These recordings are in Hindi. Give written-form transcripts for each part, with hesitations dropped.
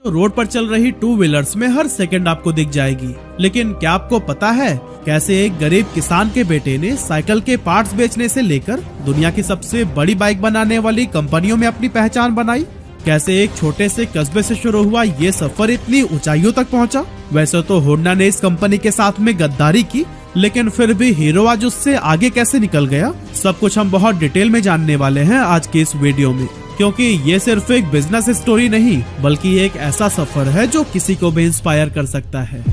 रोड पर चल रही टू व्हीलर्स में हर सेकंड आपको दिख जाएगी। लेकिन क्या आपको पता है कैसे एक गरीब किसान के बेटे ने साइकिल के पार्ट्स बेचने से लेकर दुनिया की सबसे बड़ी बाइक बनाने वाली कंपनियों में अपनी पहचान बनाई? कैसे एक छोटे से कस्बे से शुरू हुआ ये सफर इतनी ऊंचाइयों तक पहुंचा? वैसे तो होंडा ने इस कंपनी के साथ में गद्दारी की, लेकिन फिर भी हीरो आज उससे आगे कैसे निकल गया, सब कुछ हम बहुत डिटेल में जानने वाले हैं आज के इस वीडियो में। क्योंकि ये सिर्फ एक बिजनेस स्टोरी नहीं बल्कि एक ऐसा सफर है जो किसी को भी इंस्पायर कर सकता है।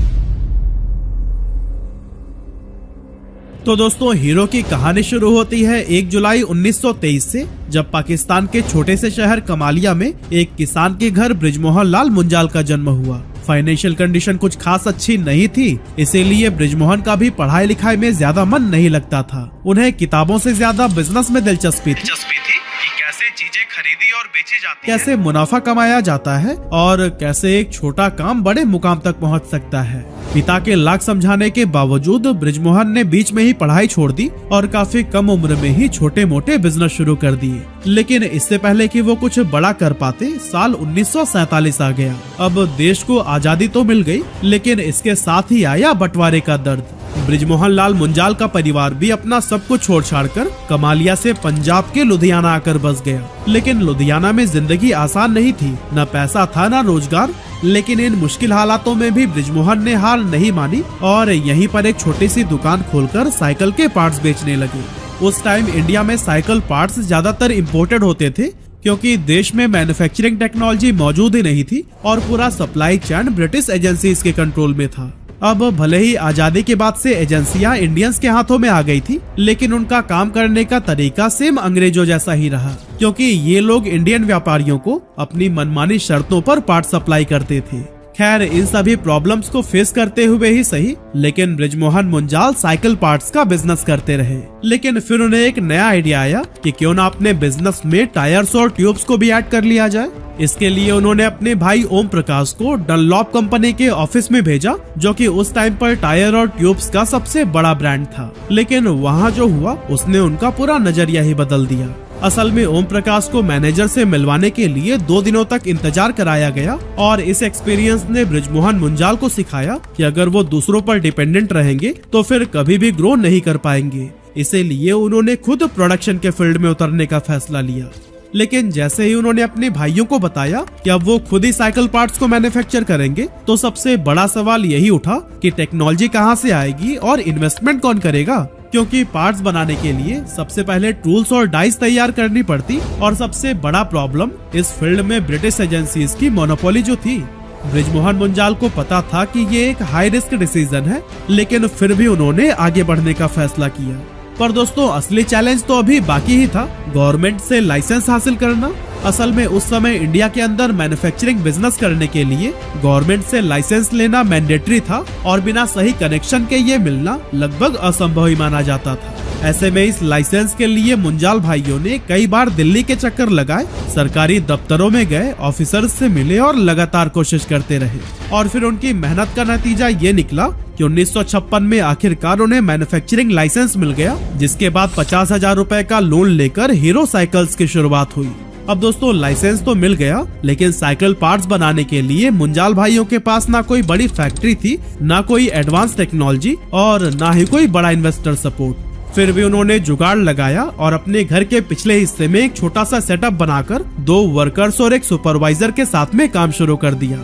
तो दोस्तों, हीरो की कहानी शुरू होती है 1 जुलाई 1923 से, जब पाकिस्तान के छोटे से शहर कमालिया में एक किसान के घर बृजमोहन लाल मुंजाल का जन्म हुआ। फाइनेंशियल कंडीशन कुछ खास अच्छी नहीं थी, इसीलिए बृजमोहन का भी पढ़ाई लिखाई में ज्यादा मन नहीं लगता था। उन्हें किताबों से ज्यादा बिजनेस में दिलचस्पी थी कि कैसे चीजें खरीदी और बेची जाती है, कैसे मुनाफा कमाया जाता है और कैसे एक छोटा काम बड़े मुकाम तक पहुंच सकता है। पिता के लाख समझाने के बावजूद बृजमोहन ने बीच में ही पढ़ाई छोड़ दी और काफी कम उम्र में ही छोटे मोटे बिजनेस शुरू कर दिए। लेकिन इससे पहले कि वो कुछ बड़ा कर पाते, साल 1947 आ गया। अब देश को आजादी तो मिल गई, लेकिन इसके साथ ही आया बंटवारे का दर्द। बृजमोहन लाल मुंजाल का परिवार भी अपना सब कुछ छोड़ छाड़ कर कमालिया से पंजाब के लुधियाना आकर बस गया। लेकिन लुधियाना में जिंदगी आसान नहीं थी, न पैसा था न रोजगार। लेकिन इन मुश्किल हालातों में भी बृजमोहन ने हार नहीं मानी और यहीं पर एक छोटी सी दुकान खोलकर साइकिल के पार्ट्स बेचने लगे। उस टाइम इंडिया में साइकिल पार्ट्स ज्यादातर इम्पोर्टेड होते थे, क्योंकि देश में मैन्युफैक्चरिंग टेक्नोलॉजी मौजूद ही नहीं थी और पूरा सप्लाई चेन ब्रिटिश एजेंसीज के कंट्रोल में था। अब भले ही आजादी के बाद से एजेंसियां इंडियंस के हाथों में आ गई थी, लेकिन उनका काम करने का तरीका सेम अंग्रेजों जैसा ही रहा, क्योंकि ये लोग इंडियन व्यापारियों को अपनी मनमानी शर्तों पर पार्ट सप्लाई करते थे। खैर, इन सभी प्रॉब्लम्स को फेस करते हुए ही सही, लेकिन बृजमोहन मुंजाल साइकिल पार्ट्स का बिजनेस करते रहे। लेकिन फिर उन्हें एक नया आइडिया आया कि क्यों ना अपने बिजनेस में टायर्स और ट्यूब्स को भी ऐड कर लिया जाए। इसके लिए उन्होंने अपने भाई ओम प्रकाश को डनलॉप कंपनी के ऑफिस में भेजा, जो कि उस टाइम पर टायर और ट्यूब्स का सबसे बड़ा ब्रांड था। लेकिन वहाँ जो हुआ उसने उनका पूरा नजरिया ही बदल दिया। असल में ओम प्रकाश को मैनेजर से मिलवाने के लिए 2 दिनों तक इंतजार कराया गया और इस एक्सपीरियंस ने बृजमोहन मुंजाल को सिखाया कि अगर वो दूसरों पर डिपेंडेंट रहेंगे तो फिर कभी भी ग्रो नहीं कर पाएंगे। इसीलिए उन्होंने खुद प्रोडक्शन के फील्ड में उतरने का फैसला लिया। लेकिन जैसे ही उन्होंने अपने भाइयों को बताया कि अब वो खुद ही साइकिल पार्ट्स को मैन्युफैक्चर करेंगे, तो सबसे बड़ा सवाल यही उठा कि टेक्नोलॉजी कहाँ से आएगी और इन्वेस्टमेंट कौन करेगा। क्योंकि पार्ट्स बनाने के लिए सबसे पहले टूल्स और डाइस तैयार करनी पड़ती और सबसे बड़ा प्रॉब्लम इस फील्ड में ब्रिटिश एजेंसीज की मोनोपोली जो थी। बृजमोहन मुंजाल को पता था कि ये एक हाई रिस्क डिसीजन है, लेकिन फिर भी उन्होंने आगे बढ़ने का फैसला किया। पर दोस्तों, असली चैलेंज तो अभी बाकी ही था, गवर्नमेंट से लाइसेंस हासिल करना। असल में उस समय इंडिया के अंदर मैन्युफैक्चरिंग बिजनेस करने के लिए गवर्नमेंट से लाइसेंस लेना मैंडेटरी था और बिना सही कनेक्शन के ये मिलना लगभग असंभव ही माना जाता था। ऐसे में इस लाइसेंस के लिए मुंजाल भाइयों ने कई बार दिल्ली के चक्कर लगाए, सरकारी दफ्तरों में गए, ऑफिसर्स से मिले और लगातार कोशिश करते रहे। और फिर उनकी मेहनत का नतीजा ये निकला कि 1956 में आखिरकार उन्हें मैन्युफैक्चरिंग लाइसेंस मिल गया, जिसके बाद 50,000 रुपए का लोन लेकर हीरो साइकिल्स की शुरुआत हुई। अब दोस्तों, लाइसेंस तो मिल गया, लेकिन साइकिल पार्ट्स बनाने के लिए मुंजाल भाइयों के पास ना कोई बड़ी फैक्ट्री थी, ना कोई एडवांस टेक्नोलॉजी और ना ही कोई बड़ा इन्वेस्टर सपोर्ट। फिर भी उन्होंने जुगाड़ लगाया और अपने घर के पिछले हिस्से में एक छोटा सा सेटअप बनाकर 2 वर्कर्स और एक सुपरवाइजर के साथ में काम शुरू कर दिया।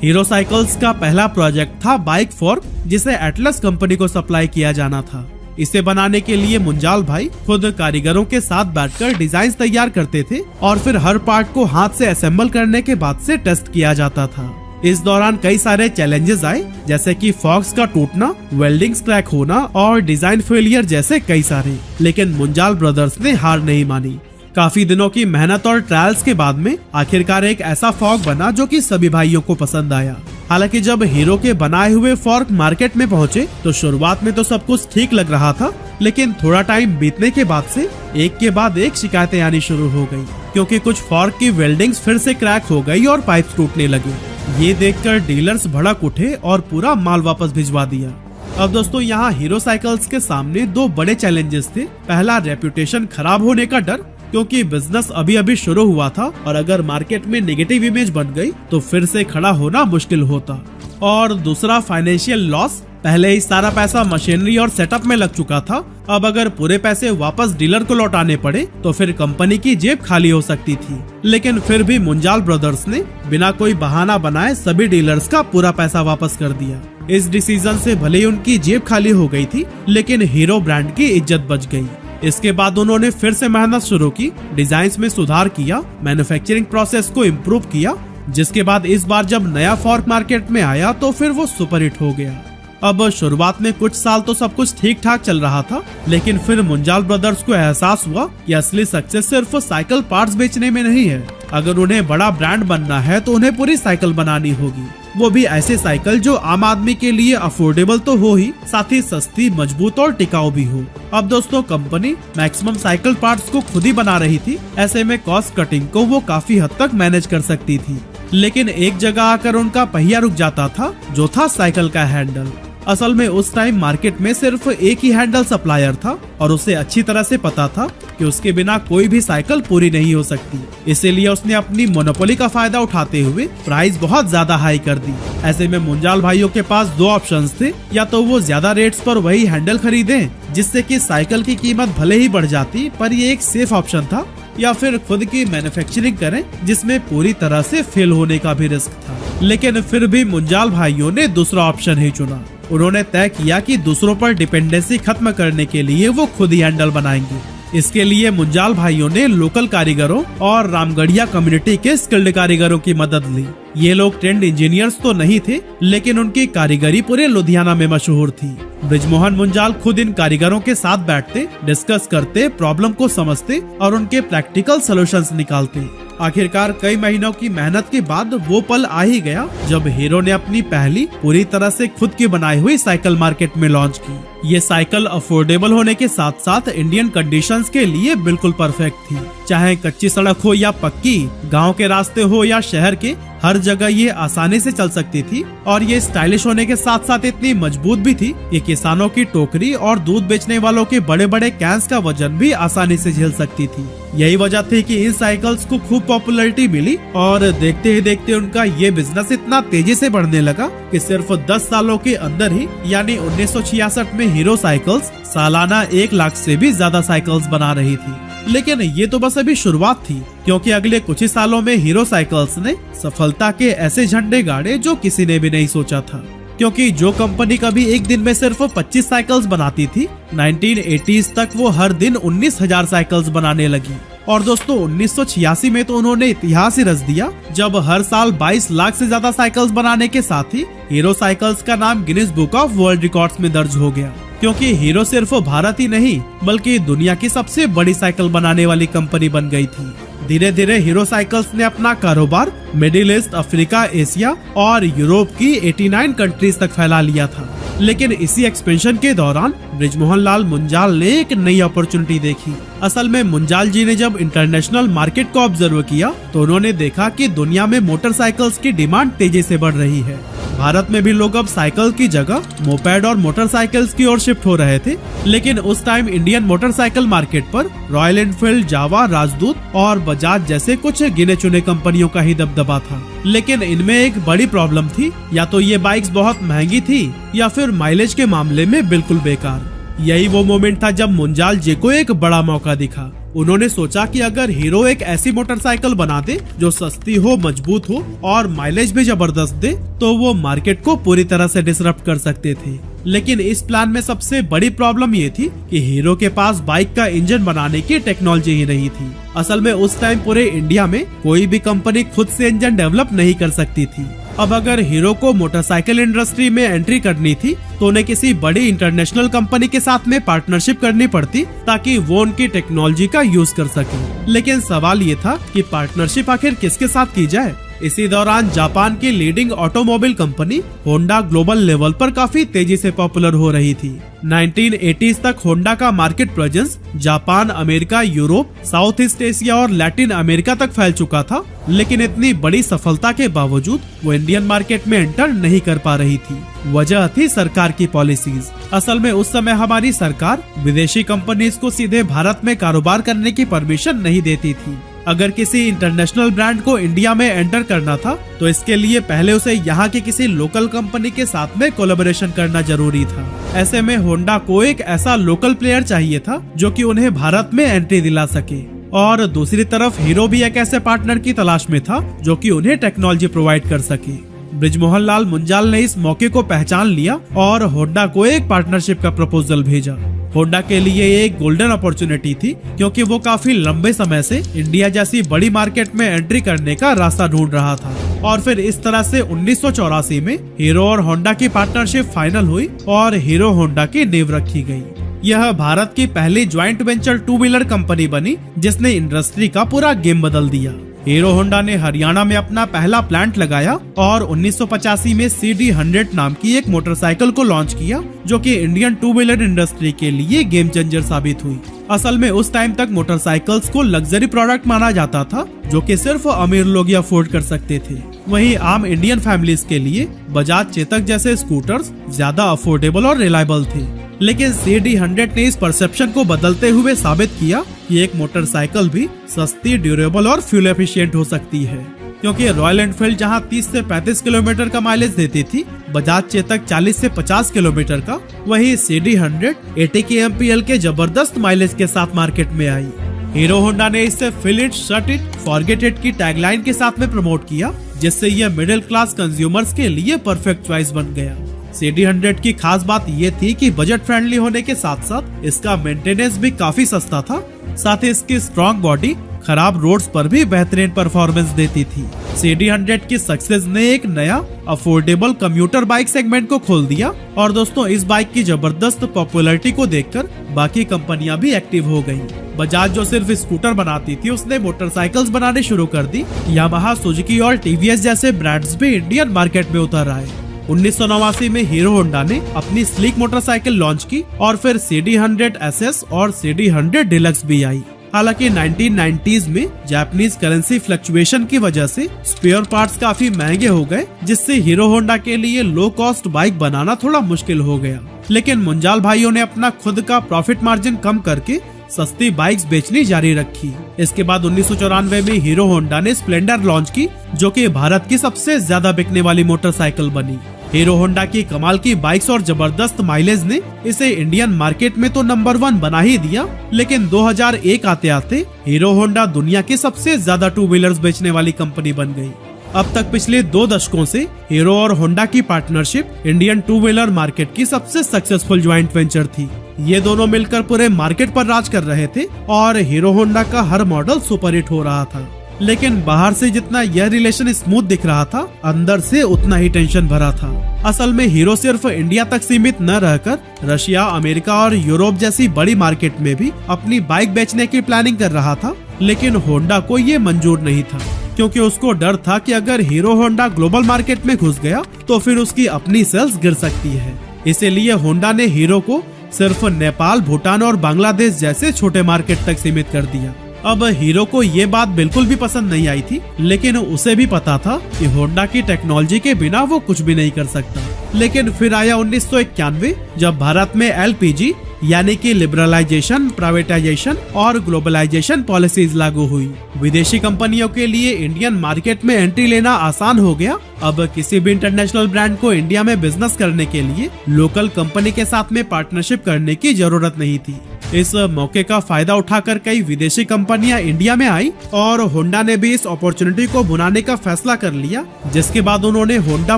हीरो साइकिल्स का पहला प्रोजेक्ट था बाइक फोर्क, जिसे एटलस कंपनी को सप्लाई किया जाना था। इसे बनाने के लिए मुंजाल भाई खुद कारीगरों के साथ बैठकर डिजाइन तैयार करते थे और फिर हर पार्ट को हाथ से असेंबल करने के बाद से टेस्ट किया जाता था। इस दौरान कई सारे चैलेंजेस आए, जैसे कि फॉक्स का टूटना, वेल्डिंग क्रैक होना और डिजाइन फेलियर जैसे कई सारे। लेकिन मुंजाल ब्रदर्स ने हार नहीं मानी। काफी दिनों की मेहनत और ट्रायल्स के बाद में आखिरकार एक ऐसा फॉर्क बना जो कि सभी भाइयों को पसंद आया। हालांकि जब हीरो के बनाए हुए फॉर्क मार्केट में पहुंचे तो शुरुआत में तो सब कुछ ठीक लग रहा था, लेकिन थोड़ा टाइम बीतने के बाद से एक के बाद एक शिकायतें आनी शुरू हो गई, क्योंकि कुछ फॉर्क की वेल्डिंग्स फिर से क्रैक हो गई और पाइप्स टूटने लगे। ये देखकर डीलर्स भड़क उठे और पूरा माल वापस भिजवा दिया। अब दोस्तों, यहाँ हीरो साइकिल्स के सामने 2 बड़े चैलेंजेस थे। पहला, रेपुटेशन खराब होने का डर क्योंकि बिजनेस अभी अभी शुरू हुआ था और अगर मार्केट में नेगेटिव इमेज बन गई तो फिर से खड़ा होना मुश्किल होता। और दूसरा फाइनेंशियल लॉस, पहले ही सारा पैसा मशीनरी और सेटअप में लग चुका था। अब अगर पूरे पैसे वापस डीलर को लौटाने पड़े तो फिर कंपनी की जेब खाली हो सकती थी। लेकिन फिर भी मुंजाल ब्रदर्स ने बिना कोई बहाना बनाए सभी डीलर्स का पूरा पैसा वापस कर दिया। इस डिसीजन से भले ही उनकी जेब खाली हो गई थी, लेकिन हीरो ब्रांड की इज्जत बच गई। इसके बाद उन्होंने फिर से मेहनत शुरू की, डिजाइन में सुधार किया, मैन्युफैक्चरिंग प्रोसेस को इम्प्रूव किया, जिसके बाद इस बार जब नया फॉर्क मार्केट में आया तो फिर वो सुपरहिट हो गया। अब शुरुआत में कुछ साल तो सब कुछ ठीक ठाक चल रहा था, लेकिन फिर मुंजाल ब्रदर्स को एहसास हुआ कि असली सक्सेस सिर्फ साइकिल पार्ट्स बेचने में नहीं है। अगर उन्हें बड़ा ब्रांड बनना है तो उन्हें पूरी साइकिल बनानी होगी, वो भी ऐसे साइकिल जो आम आदमी के लिए अफोर्डेबल तो हो ही, साथ ही सस्ती, मजबूत और टिकाऊ भी हो। अब दोस्तों, कंपनी मैक्सिमम साइकिल पार्ट्स को खुद ही बना रही थी, ऐसे में कॉस्ट कटिंग को वो काफी हद तक मैनेज कर सकती थी। लेकिन एक जगह आकर उनका पहिया रुक जाता था, जो था साइकिल का हैंडल। असल में उस टाइम मार्केट में सिर्फ एक ही हैंडल सप्लायर था और उसे अच्छी तरह से पता था कि उसके बिना कोई भी साइकिल पूरी नहीं हो सकती। इसीलिए उसने अपनी मोनोपोली का फायदा उठाते हुए प्राइस बहुत ज्यादा हाई कर दी। ऐसे में मुंजाल भाइयों के पास दो ऑप्शंस थे, या तो वो ज्यादा रेट्स पर वही हैंडल खरीदें जिससे कि साइकिल की कीमत भले ही बढ़ जाती पर ये एक सेफ ऑप्शन था, या फिर खुद की मैन्युफैक्चरिंग करें जिसमें पूरी तरह से फेल होने का भी रिस्क था। लेकिन फिर भी मुंजाल भाइयों ने दूसरा ऑप्शन ही चुना। उन्होंने तय किया कि दूसरों पर डिपेंडेंसी खत्म करने के लिए वो खुद ही हैंडल बनाएंगे। इसके लिए मुंजाल भाइयों ने लोकल कारीगरों और रामगढ़िया कम्युनिटी के स्किल्ड कारीगरों की मदद ली। ये लोग ट्रेंड इंजीनियर्स तो नहीं थे, लेकिन उनकी कारीगरी पूरे लुधियाना में मशहूर थी। बृजमोहन मुंजाल खुद इन कारीगरों के साथ बैठते, डिस्कस करते, प्रॉब्लम को समझते और उनके प्रैक्टिकल सॉल्यूशंस निकालते। आखिरकार कई महीनों की मेहनत के बाद वो पल आ ही गया जब हीरो ने अपनी पहली पूरी तरह से खुद की बनाई हुई साइकिल मार्केट में लॉन्च की। ये साइकिल अफोर्डेबल होने के साथ साथ इंडियन कंडीशंस के लिए बिल्कुल परफेक्ट थी। चाहे कच्ची सड़क हो या पक्की, गांव के रास्ते हो या शहर के, हर जगह ये आसानी से चल सकती थी। और ये स्टाइलिश होने के साथ साथ इतनी मजबूत भी थी कि किसानों की टोकरी और दूध बेचने वालों के बड़े बड़े कैंस का वजन भी आसानी से झेल सकती थी। यही वजह थी कि इन साइकिल्स को खूब पॉपुलैरिटी मिली और देखते ही देखते उनका ये बिजनेस इतना तेजी से बढ़ने लगा कि सिर्फ 10 सालों के अंदर ही, यानी 1966 में हीरो साइकिल्स सालाना 1 लाख से भी ज्यादा साइकिल्स बना रही थी। लेकिन ये तो बस अभी शुरुआत थी, क्योंकि अगले कुछ ही सालों में हीरो साइकिल्स ने सफलता के ऐसे झंडे गाड़े जो किसी ने भी नहीं सोचा था। क्योंकि जो कंपनी कभी एक दिन में सिर्फ 25 साइकिल्स बनाती थी, 1980s तक वो हर दिन 19,000 साइकिल्स बनाने लगी। और दोस्तों 1986 में तो उन्होंने इतिहास ही रच दिया, जब हर साल 22 लाख से ज्यादा साइकिल्स बनाने के साथ ही हीरो साइकिल्स का नाम Guinness book of world records में दर्ज हो गया। क्योंकि हीरो सिर्फ भारत ही नहीं बल्कि दुनिया की सबसे बड़ी साइकिल बनाने वाली कंपनी बन गई थी। धीरे धीरे हीरो साइकिल्स ने अपना कारोबार मिडिल ईस्ट, अफ्रीका, एशिया और यूरोप की 89 कंट्रीज तक फैला लिया था। लेकिन इसी एक्सपेंशन के दौरान बृजमोहन लाल मुंजाल ने एक नई अपॉर्चुनिटी देखी। असल में मुंजाल जी ने जब इंटरनेशनल मार्केट को ऑब्जर्व किया तो उन्होंने देखा कि दुनिया में मोटरसाइकिल्स की डिमांड तेजी से बढ़ रही है। भारत में भी लोग अब साइकिल की जगह मोपेड और मोटरसाइकिल्स की ओर शिफ्ट हो रहे थे। लेकिन उस टाइम इंडियन मोटरसाइकिल मार्केट पर रॉयल एनफील्ड, जावा, राजदूत और बजाज जैसे कुछ गिने चुने कंपनियों का ही दबदबा था। लेकिन इनमें एक बड़ी प्रॉब्लम थी, या तो ये बाइक्स बहुत महंगी थी या फिर माइलेज के मामले में बिल्कुल बेकार। यही वो मोमेंट था जब मुंजाल जी को एक बड़ा मौका दिखा। उन्होंने सोचा कि अगर हीरो एक ऐसी मोटरसाइकिल बना दे जो सस्ती हो, मजबूत हो और माइलेज भी जबरदस्त दे, तो वो मार्केट को पूरी तरह से डिसरप्ट कर सकते थे। लेकिन इस प्लान में सबसे बड़ी प्रॉब्लम ये थी कि हीरो के पास बाइक का इंजन बनाने की टेक्नोलॉजी ही नहीं थी। असल में उस टाइम पूरे इंडिया में कोई भी कंपनी खुद से इंजन डेवलप नहीं कर सकती थी। अब अगर हीरो को मोटरसाइकिल इंडस्ट्री में एंट्री करनी थी तो उन्हें किसी बड़ी इंटरनेशनल कंपनी के साथ में पार्टनरशिप करनी पड़ती ताकि वो उनकी टेक्नोलॉजी का यूज कर सके। लेकिन सवाल ये था कि पार्टनरशिप आखिर किसके साथ की जाए। इसी दौरान जापान की leading automobile company Honda global level पर काफी तेजी से पॉपुलर हो रही थी। 1980s तक होंडा का market presence Japan, America, Europe, south east Asia और लैटिन अमेरिका तक फैल चुका था, लेकिन इतनी बड़ी सफलता के बावजूद वो इंडियन मार्केट में एंटर नहीं कर पा रही थी। वजह थी सरकार की पॉलिसीज। असल में उस समय हमारी सरकार विदेशी कंपनीज को सीधे भारत में कारोबार करने की परमिशन नहीं देती थी। अगर किसी इंटरनेशनल ब्रांड को इंडिया में एंटर करना था तो इसके लिए पहले उसे यहाँ के किसी लोकल कंपनी के साथ में कोलैबोरेशन करना जरूरी था। ऐसे में होंडा को एक ऐसा लोकल प्लेयर चाहिए था जो कि उन्हें भारत में एंट्री दिला सके, और दूसरी तरफ हीरो भी एक ऐसे पार्टनर की तलाश में था जो कि उन्हें टेक्नोलॉजी प्रोवाइड कर सके। बृजमोहन लाल मुंजाल ने इस मौके को पहचान लिया और होंडा को एक पार्टनरशिप का प्रपोजल भेजा। होंडा के लिए एक गोल्डन अपॉर्चुनिटी थी क्योंकि वो काफी लंबे समय से इंडिया जैसी बड़ी मार्केट में एंट्री करने का रास्ता ढूंढ रहा था, और फिर इस तरह से 1984 में हीरो और होंडा की पार्टनरशिप फाइनल हुई और हीरो होंडा की नींव रखी गई। यह भारत की पहली joint venture two wheeler company बनी जिसने इंडस्ट्री का पूरा गेम बदल दिया। हीरो होंडा ने हरियाणा में अपना पहला प्लांट लगाया और 1985 में CD100 नाम की एक मोटरसाइकिल को लॉन्च किया जो कि इंडियन टू व्हीलर इंडस्ट्री के लिए गेम चेंजर साबित हुई। असल में उस टाइम तक मोटरसाइकिल्स को लग्जरी प्रोडक्ट माना जाता था जो कि सिर्फ अमीर लोग अफोर्ड कर सकते थे। वहीं आम इंडियन फैमिलीज के लिए बजाज चेतक जैसे स्कूटर्स ज्यादा अफोर्डेबल और रिलायबल थे, लेकिन CD100 ने इस परसेप्शन को बदलते हुए साबित किया कि एक मोटरसाइकिल भी सस्ती, ड्यूरेबल और फ्यूल एफिशिएंट हो सकती है। क्योंकि रॉयल एनफील्ड जहां 30 से 35 किलोमीटर का माइलेज देती थी, बजाज चेतक 40 से 50 किलोमीटर का, वहीं CD100 80 kmpl के जबरदस्त माइलेज के साथ मार्केट में आई। हीरो होंडा ने इसे feel it, shut it, forget it की टैगलाइन के साथ में प्रमोट किया, जिससे यह मिडिल क्लास कंज्यूमर्स के लिए परफेक्ट चॉइस बन गया। CD100 की खास बात ये थी कि बजट फ्रेंडली होने के साथ साथ इसका मेंटेनेंस भी काफी सस्ता था। साथ ही इसकी स्ट्रॉन्ग बॉडी खराब रोड्स पर भी बेहतरीन परफॉर्मेंस देती थी। CD100 की सक्सेस ने एक नया अफोर्डेबल कम्यूटर बाइक सेगमेंट को खोल दिया, और दोस्तों इस बाइक की जबरदस्त पॉपुलैरिटी को देखकर बाकी कंपनियां भी एक्टिव हो गयी। बजाज जो सिर्फ स्कूटर बनाती थी उसने मोटरसाइकिल्स बनाने शुरू कर दी। यामाहा, सुजुकी और TVS जैसे ब्रांड्स भी इंडियन मार्केट में उतर आए। 1989 में हीरो होंडा ने अपनी स्लीक मोटरसाइकिल लॉन्च की और फिर CD100 SS और CD100 डिलक्स भी आई। हालांकि 1990s में जापानीज करेंसी फ्लक्चुएशन की वजह से स्पेयर पार्ट्स काफी महंगे हो गए, जिससे हीरो होंडा के लिए लो कॉस्ट बाइक बनाना थोड़ा मुश्किल हो गया। लेकिन मुंजाल भाइयों ने अपना खुद का प्रॉफिट मार्जिन कम करके सस्ती बाइक्स बेचनी जारी रखी। इसके बाद 1994 में हीरो होंडा ने स्प्लेंडर लॉन्च की, जो कि भारत की सबसे ज्यादा बिकने वाली मोटरसाइकिल बनी। हीरो होंडा की कमाल की बाइक्स और जबरदस्त माइलेज ने इसे इंडियन मार्केट में तो नंबर 1 बना ही दिया, लेकिन 2001 आते आते हीरो होंडा दुनिया की सबसे ज्यादा टू व्हीलर्स बेचने वाली कंपनी बन गई। अब तक पिछले 2 दशकों से हीरो और होंडा की partnership Indian two wheeler market की सबसे सक्सेसफुल ज्वाइंट वेंचर थी। ये दोनों मिलकर पूरे मार्केट पर राज कर रहे थे और हीरो होंडा का हर मॉडल सुपर हिट हो रहा था। लेकिन बाहर से जितना यह रिलेशन स्मूथ दिख रहा था, अंदर से उतना ही टेंशन भरा था। असल में हीरो सिर्फ इंडिया तक सीमित न रहकर रशिया, अमेरिका और यूरोप जैसी बड़ी मार्केट में भी अपनी बाइक बेचने की प्लानिंग कर रहा था, लेकिन होंडा को ये मंजूर नहीं था, क्योंकि उसको डर था कि अगर हीरो होंडा ग्लोबल मार्केट में घुस गया तो फिर उसकी अपनी सेल्स गिर सकती है। इसीलिए होंडा ने हीरो को सिर्फ नेपाल, भूटान और बांग्लादेश जैसे छोटे मार्केट तक सीमित कर दिया। अब हीरो को ये बात बिल्कुल भी पसंद नहीं आई थी, लेकिन उसे भी पता था कि होंडा की टेक्नोलॉजी के बिना वो कुछ भी नहीं कर सकता। लेकिन फिर आया 1991, जब भारत में LPG यानी कि लिबरलाइजेशन, प्राइवेटाइजेशन और ग्लोबलाइजेशन पॉलिसीज लागू हुई। विदेशी कंपनियों के लिए इंडियन मार्केट में एंट्री लेना आसान हो गया। अब किसी भी इंटरनेशनल ब्रांड को इंडिया में बिजनेस करने के लिए लोकल कंपनी के साथ में पार्टनरशिप करने की जरूरत नहीं थी। इस मौके का फायदा उठाकर कई विदेशी कंपनियां इंडिया में आई और होंडा ने भी इस अपॉर्चुनिटी को भुनाने का फैसला कर लिया, जिसके बाद उन्होंने Honda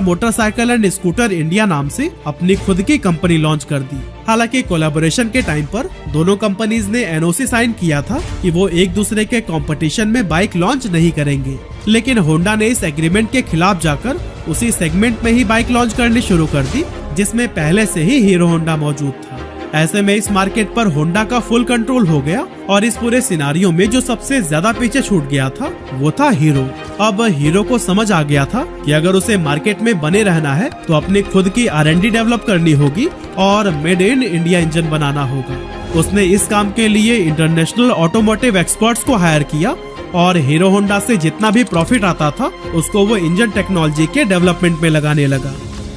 motorcycle and scooter India नाम से अपनी खुद की कंपनी लॉन्च कर दी। हालांकि कोलैबोरेशन के टाइम पर दोनों कंपनीज ने NOC साइन किया था कि वो एक दूसरे के कंपटीशन में बाइक लॉन्च नहीं करेंगे, लेकिन होंडा ने इस एग्रीमेंट के खिलाफ जाकर उसी सेगमेंट में ही बाइक लॉन्च करनी शुरू कर दी जिसमें पहले से ही हीरो होंडा मौजूद था। ऐसे में इस मार्केट पर होंडा का फुल कंट्रोल हो गया और इस पूरे सिनारियो में जो सबसे ज्यादा पीछे छूट गया था वो था हीरो। अब हीरो को समझ आ गया था कि अगर उसे मार्केट में बने रहना है तो अपनी खुद की R&D डेवलप करनी होगी और मेड इन इंडिया इंजन बनाना होगा। उसने इस काम के लिए इंटरनेशनल ऑटोमोटिव एक्सपर्ट्स को हायर किया और हीरो होंडा से जितना भी प्रॉफिट आता था उसको वो इंजन टेक्नोलॉजी के डेवलपमेंट में लगाने लगा।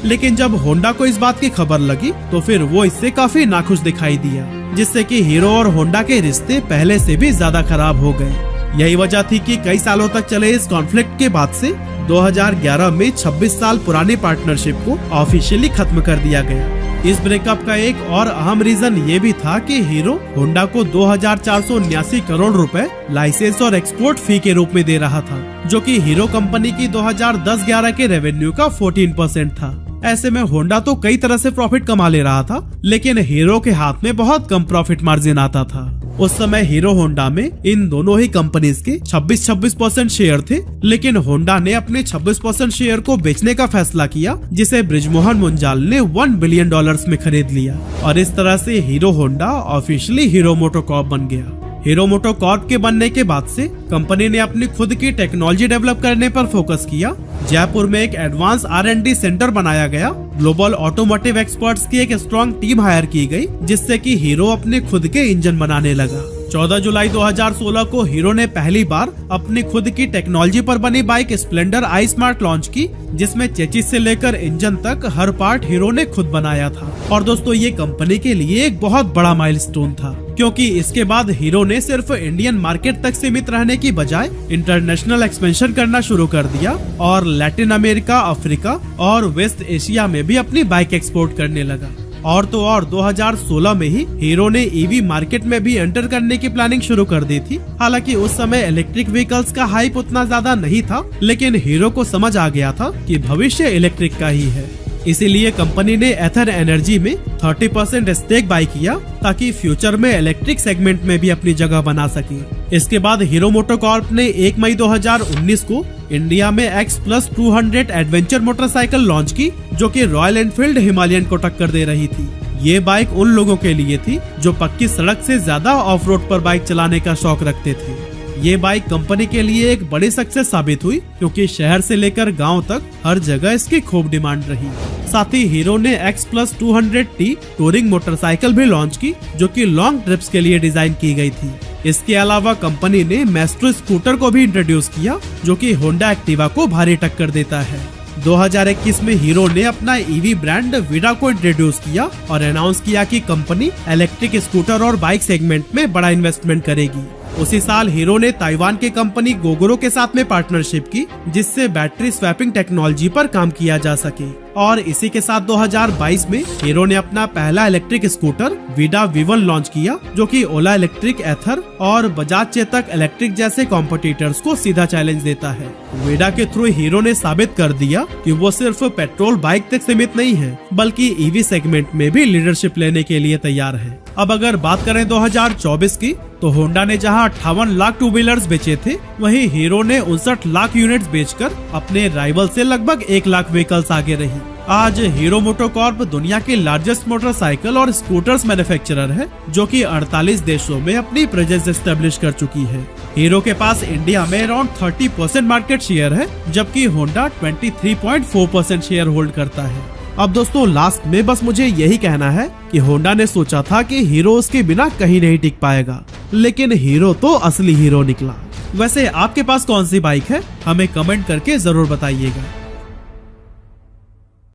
लेकिन जब होंडा को इस बात की खबर लगी तो फिर वो इससे काफी नाखुश दिखाई दिया, जिससे कि हीरो और होंडा के रिश्ते पहले से भी ज्यादा खराब हो गए। यही वजह थी कि कई सालों तक चले इस कॉन्फ्लिक्ट के बाद से 2011 में 26 साल पुरानी पार्टनरशिप को ऑफिशियली खत्म कर दिया गया। इस ब्रेकअप का एक और अहम रीजन ये भी था कि हीरो होंडा को 2479 करोड़ रुपए लाइसेंस और एक्सपोर्ट फी के रूप में दे रहा था, जो कि हीरो कंपनी की 2010-11 के रेवेन्यू का 14% था। ऐसे में होंडा तो कई तरह से प्रॉफिट कमा ले रहा था, लेकिन हीरो के हाथ में बहुत कम प्रॉफिट मार्जिन आता था। उस समय हीरो होंडा में इन दोनों ही कंपनीज के 26% शेयर थे, लेकिन होंडा ने अपने 26% शेयर को बेचने का फैसला किया, जिसे बृजमोहन मुंजाल ने $1 बिलियन में खरीद लिया और इस तरह से hero Honda officially hero MotoCorp बन गया। हीरो मोटोकॉर्प के बनने के बाद से कंपनी ने अपनी खुद की टेक्नोलॉजी डेवलप करने पर फोकस किया। जयपुर में एक एडवांस R&D सेंटर बनाया गया। ग्लोबल ऑटोमोटिव एक्सपर्ट्स की एक स्ट्रॉन्ग टीम हायर की गई, जिससे कि हीरो अपने खुद के इंजन बनाने लगा। 14 जुलाई 2016 को हीरो ने पहली बार अपनी खुद की टेक्नोलॉजी पर बनी बाइक स्प्लेंडर आई स्मार्ट लॉन्च की, जिसमें चेसिस से लेकर इंजन तक हर पार्ट हीरो ने खुद बनाया था। और दोस्तों, ये कंपनी के लिए एक बहुत बड़ा माइलस्टोन था, क्योंकि इसके बाद हीरो ने सिर्फ इंडियन मार्केट तक सीमित रहने की बजाय इंटरनेशनल एक्सपेंशन करना शुरू कर दिया और लैटिन अमेरिका, अफ्रीका और वेस्ट एशिया में भी अपनी बाइक एक्सपोर्ट करने लगा। और तो और 2016 में ही हीरो ने ईवी मार्केट में भी एंटर करने की प्लानिंग शुरू कर दी थी। हालांकि उस समय इलेक्ट्रिक व्हीकल्स का हाइप उतना ज्यादा नहीं था, लेकिन हीरो को समझ आ गया था कि भविष्य इलेक्ट्रिक का ही है। इसीलिए कंपनी ने एथर एनर्जी में 30% स्टेक बाय किया, ताकि फ्यूचर में इलेक्ट्रिक सेगमेंट में भी अपनी जगह बना सके। इसके बाद हीरो मोटोकॉर्प ने 1 मई 2019 को इंडिया में X+200 एडवेंचर मोटरसाइकिल लॉन्च की, जो कि रॉयल एनफील्ड हिमालयन को टक्कर दे रही थी। ये बाइक उन लोगों के लिए थी जो पक्की सड़क से ज्यादा ऑफ रोड पर बाइक चलाने का शौक रखते थे। ये बाइक कंपनी के लिए एक बड़ी सक्सेस साबित हुई, क्योंकि शहर से लेकर गांव तक हर जगह इसकी खूब डिमांड रही। साथ ही हीरो ने X+200T टूरिंग मोटरसाइकिल भी लॉन्च की, जो कि लॉन्ग ट्रिप्स के लिए डिजाइन की गई थी। इसके अलावा कंपनी ने मेस्ट्रो स्कूटर को भी इंट्रोड्यूस किया, जो कि होंडा एक्टिवा को भारी टक्कर देता है। 2021 में हीरो ने अपना ईवी ब्रांड विडा को इंट्रोड्यूस किया और अनाउंस किया कि कंपनी इलेक्ट्रिक स्कूटर और बाइक सेगमेंट में बड़ा इन्वेस्टमेंट करेगी। उसी साल हीरो ने ताइवान की कंपनी गोगोरो के साथ में पार्टनरशिप की, जिससे बैटरी स्वैपिंग टेक्नोलॉजी पर काम किया जा सके। और इसी के साथ 2022 में हीरो ने अपना पहला इलेक्ट्रिक स्कूटर विडा V1 लॉन्च किया, जो कि ओला इलेक्ट्रिक, एथर और बजाज चेतक इलेक्ट्रिक जैसे कॉम्पिटिटर्स को सीधा चैलेंज देता है। विडा के थ्रू हीरो ने साबित कर दिया कि वो सिर्फ पेट्रोल बाइक तक सीमित नहीं है, बल्कि ईवी सेगमेंट में भी लीडरशिप लेने के लिए तैयार है। अब अगर बात करें 2024 की, तो होंडा ने जहां 58 लाख टू व्हीलर्स बेचे थे, वहीं हीरो ने 59 लाख यूनिट्स बेचकर अपने राइवल से लगभग 1 लाख व्हीकल्स आगे रही। आज हीरो मोटोकॉर्प दुनिया की लार्जेस्ट मोटरसाइकिल और स्कूटर्स मैन्युफैक्चरर है, जो कि 48 देशों में अपनी प्रेजेंस एस्टेब्लिश कर चुकी है। हीरो के पास इंडिया में अराउंड 30% मार्केट शेयर है, जबकि होंडा 23.4% शेयर होल्ड करता है। अब दोस्तों, लास्ट में बस मुझे यही कहना है कि होंडा ने सोचा था कि हीरो उसके बिना कहीं नहीं टिक पाएगा, लेकिन हीरो तो असली हीरो निकला। वैसे आपके पास कौन सी बाइक है, हमें कमेंट करके जरूर बताइएगा।